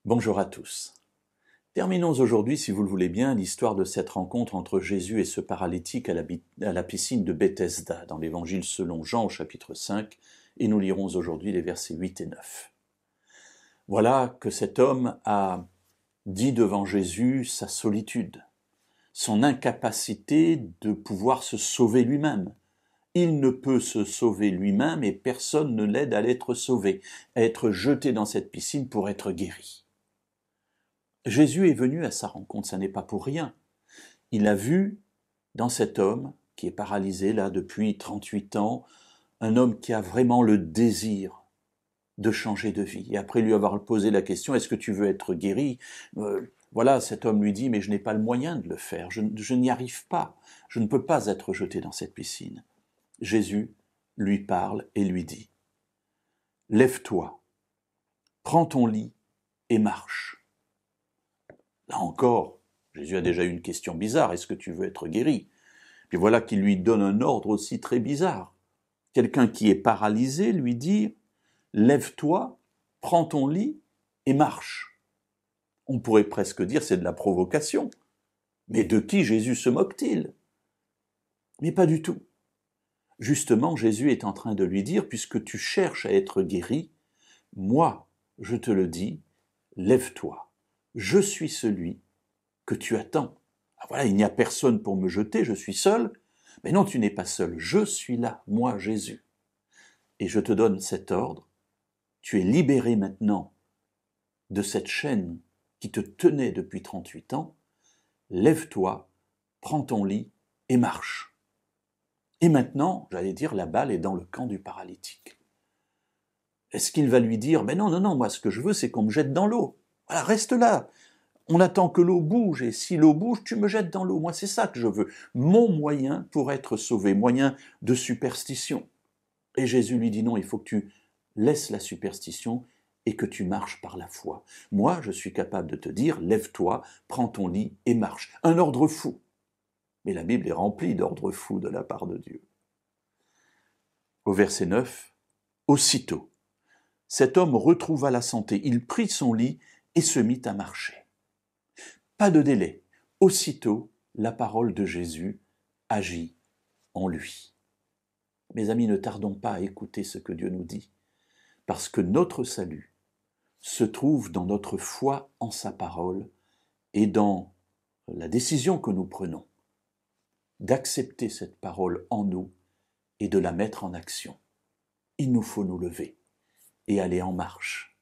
Bonjour à tous. Terminons aujourd'hui, si vous le voulez bien, l'histoire de cette rencontre entre Jésus et ce paralytique à la piscine de Bethesda, dans l'Évangile selon Jean au chapitre 5, et nous lirons aujourd'hui les versets 8 et 9. Voilà que cet homme a dit devant Jésus sa solitude, son incapacité de pouvoir se sauver lui-même. Il ne peut se sauver lui-même et personne ne l'aide à l'être sauvé, à être jeté dans cette piscine pour être guéri. Jésus est venu à sa rencontre, ça n'est pas pour rien. Il a vu dans cet homme qui est paralysé là depuis 38 ans, un homme qui a vraiment le désir de changer de vie. Et après lui avoir posé la question, est-ce que tu veux être guéri? Voilà, cet homme lui dit, mais je n'ai pas le moyen de le faire, je n'y arrive pas, je ne peux pas être jeté dans cette piscine. Jésus lui parle et lui dit, lève-toi, prends ton lit et marche. Là encore, Jésus a déjà eu une question bizarre, est-ce que tu veux être guéri? Puis voilà qu'il lui donne un ordre aussi très bizarre. Quelqu'un qui est paralysé lui dit, lève-toi, prends ton lit et marche. On pourrait presque dire c'est de la provocation. Mais de qui Jésus se moque-t-il? Mais pas du tout. Justement, Jésus est en train de lui dire, puisque tu cherches à être guéri, moi, je te le dis, lève-toi. Je suis celui que tu attends. Ah, voilà, il n'y a personne pour me jeter, je suis seul. Mais non, tu n'es pas seul, je suis là, moi, Jésus. Et je te donne cet ordre, tu es libéré maintenant de cette chaîne qui te tenait depuis 38 ans, lève-toi, prends ton lit et marche. Et maintenant, j'allais dire, la balle est dans le camp du paralytique. Est-ce qu'il va lui dire, mais non, moi ce que je veux c'est qu'on me jette dans l'eau. Voilà, reste là. On attend que l'eau bouge, et si l'eau bouge, tu me jettes dans l'eau. Moi, c'est ça que je veux. Mon moyen pour être sauvé, moyen de superstition. Et Jésus lui dit non, il faut que tu laisses la superstition et que tu marches par la foi. Moi, je suis capable de te dire, lève-toi, prends ton lit et marche. Un ordre fou. Mais la Bible est remplie d'ordres fous de la part de Dieu. Au verset 9, aussitôt, cet homme retrouva la santé. Il prit son lit et se mit à marcher. Pas de délai. Aussitôt, la parole de Jésus agit en lui. Mes amis, ne tardons pas à écouter ce que Dieu nous dit, parce que notre salut se trouve dans notre foi en sa parole et dans la décision que nous prenons d'accepter cette parole en nous et de la mettre en action. Il nous faut nous lever et aller en marche